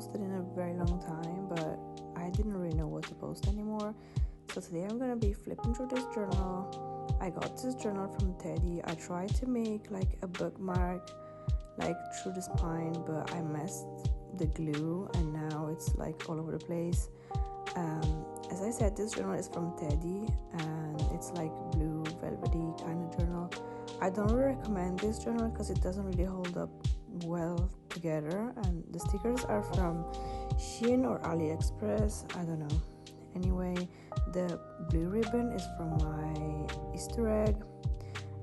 posted in a very long time, but I didn't really know what to post anymore. So today I'm gonna be flipping through this journal. I got this journal from Teddy. I tried to make like a bookmark like through the spine, but I messed the glue and now it's like all over the place. As I said, this journal is from Teddy and it's like blue velvety kind of journal. I don't really recommend this journal because it doesn't really hold up well together, and the stickers are from Shein or AliExpress, I don't know. Anyway, the blue ribbon is from my Easter egg.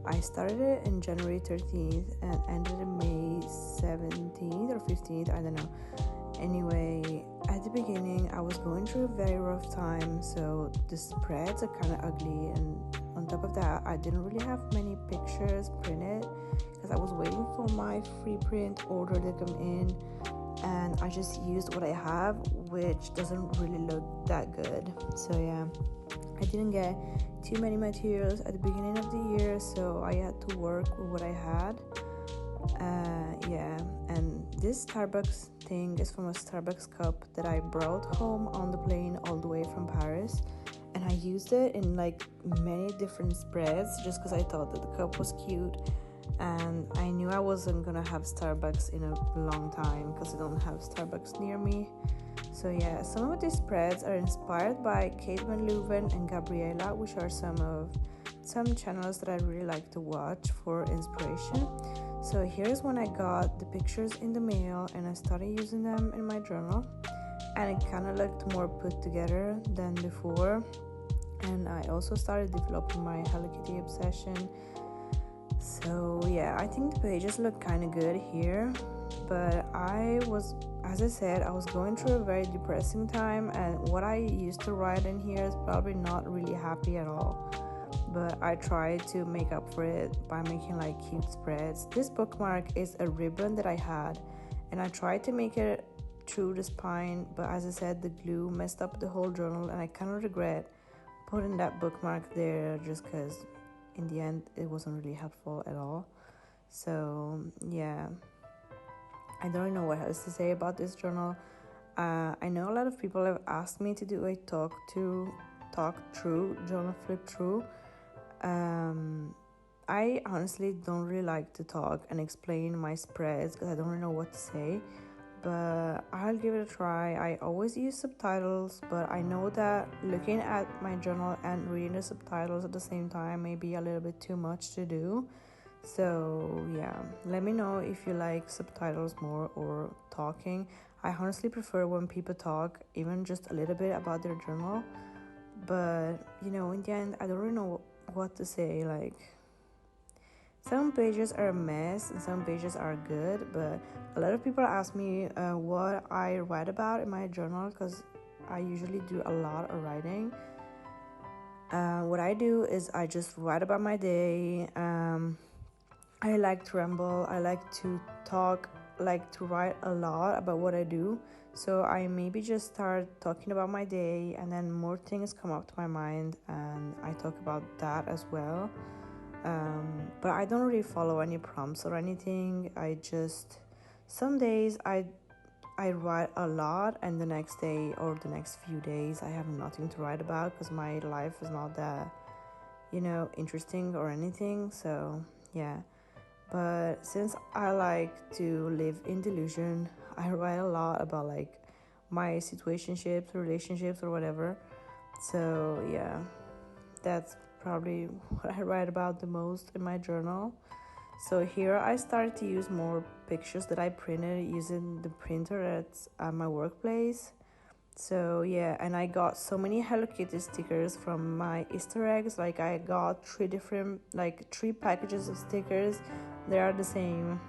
I started it in January 13th and ended in May 17th or 15th, I don't know. Anyway, at the beginning I was going through a very rough time, so the spreads are kind of ugly, and on top of that I didn't really have many pictures printed because I was waiting for my free print order to come in, and I just used what I have, which doesn't really look that good. So yeah, I didn't get too many materials at the beginning of the year, so I had to work with what I had. And this Starbucks thing is from a Starbucks cup that I brought home on the plane all the way from Paris, and I used it in like many different spreads just because I thought that the cup was cute, and I knew I wasn't gonna have Starbucks in a long time because I don't have Starbucks near me. So yeah, some of these spreads are inspired by Kate Van Leuven and Gabriella, which are some channels that I really like to watch for inspiration. So here's when I got the pictures in the mail and I started using them in my journal, and it kind of looked more put together than before. And I also started developing my Hello Kitty obsession. So yeah, I think the pages look kind of good here, but as I said, I was going through a very depressing time, and what I used to write in here is probably not really happy at all. But I tried to make up for it by making like cute spreads. This bookmark is a ribbon that I had, and I tried to make it through the spine, but as I said, the glue messed up the whole journal, and I kind of regret putting that bookmark there just because in the end it wasn't really helpful at all. So yeah, I don't know what else to say about this journal. I know a lot of people have asked me to do a talk through journal flip through. I honestly don't really like to talk and explain my spreads because I don't really know what to say, but I'll give it a try. I always use subtitles, but I know that looking at my journal and reading the subtitles at the same time may be a little bit too much to do. So yeah, let me know if you like subtitles more or talking. I honestly prefer when people talk, even just a little bit about their journal, but in the end I don't really know what to say. Like, some pages are a mess and some pages are good, but a lot of people ask me what I write about in my journal because I usually do a lot of writing. What I do is I just write about my day. I like to ramble, I like to talk, like to write a lot about what I do. So I maybe just start talking about my day, and then more things come up to my mind and I talk about that as well. But I don't really follow any prompts or anything. Some days I write a lot, and the next day or the next few days I have nothing to write about because my life is not that interesting or anything. So yeah, but since I like to live in delusion, I write a lot about like my situationships, relationships, or whatever. So yeah, that's probably what I write about the most in my journal. So here I started to use more pictures that I printed using the printer at my workplace. So yeah, and I got so many Hello Kitty stickers from my Easter eggs. Like, I got three packages of stickers. They are the same,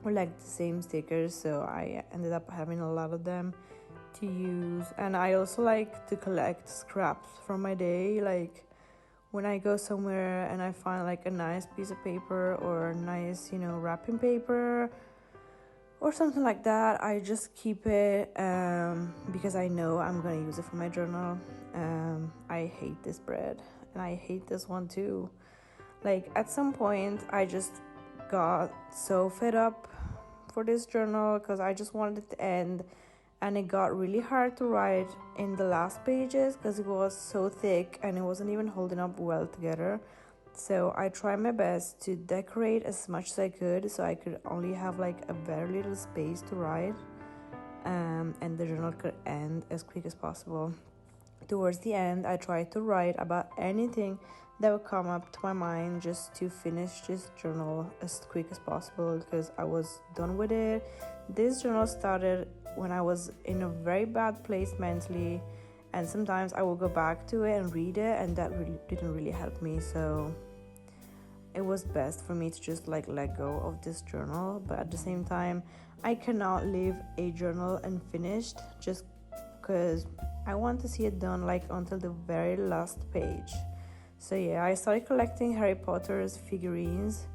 or like the same stickers. So I ended up having a lot of them to use. And I also like to collect scraps from my day. Like, when I go somewhere and I find like a nice piece of paper or a nice, wrapping paper or something like that, I just keep it because I know I'm gonna use it for my journal. I hate this bread, and I hate this one too. Like, at some point I just got so fed up for this journal because I just wanted it to end, and it got really hard to write in the last pages because it was so thick and it wasn't even holding up well together. So I tried my best to decorate as much as I could so I could only have like a very little space to write, and the journal could end as quick as possible. Towards the end, I tried to write about anything that would come up to my mind just to finish this journal as quick as possible because I was done with it. This journal started when I was in a very bad place mentally, and sometimes I will go back to it and read it, and that really didn't really help me. So it was best for me to just like let go of this journal. But at the same time, I cannot leave a journal unfinished just because I want to see it done like until the very last page. So yeah, I started collecting Harry Potter's figurines.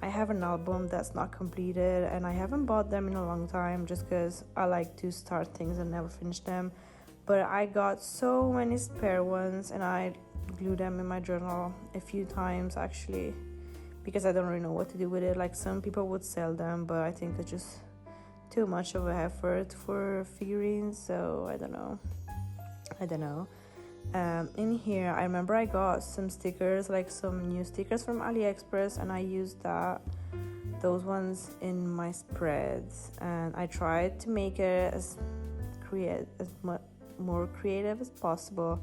I have an album that's not completed and I haven't bought them in a long time just because I like to start things and never finish them. But I got so many spare ones and I glued them in my journal a few times actually, because I don't really know what to do with it. Like some people would sell them, but I think it's just too much of an effort for figurines, so I don't know. In here I remember I got some stickers, like some new stickers from AliExpress, and I used those ones in my spreads, and I tried to make it as more creative as possible.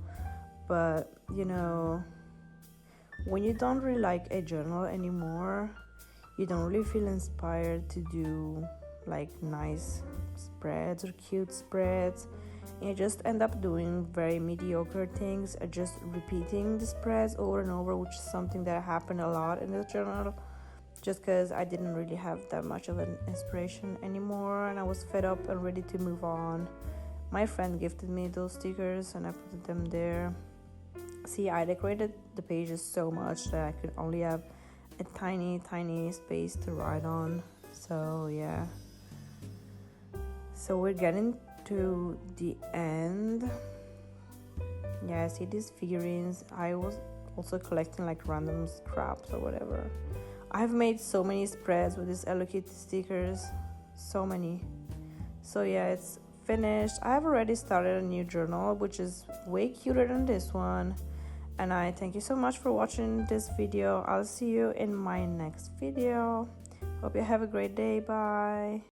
But you know, when you don't really like a journal anymore, you don't really feel inspired to do like nice spreads or cute spreads. You just end up doing very mediocre things, just repeating the spreads over and over, which is something that happened a lot in the journal just because I didn't really have that much of an inspiration anymore and I was fed up and ready to move on. My friend gifted me those stickers and I put them there. See, I decorated the pages so much that I could only have a tiny space to write on. So yeah, so we're getting to the end. Yeah, I see these figurines. I was also collecting like random scraps or whatever. I've made so many spreads with these Hello Kitty stickers, so many. So yeah, it's finished. I've already started a new journal which is way cuter than this one, and I thank you so much for watching this video. I'll see you in my next video. Hope you have a great day. Bye.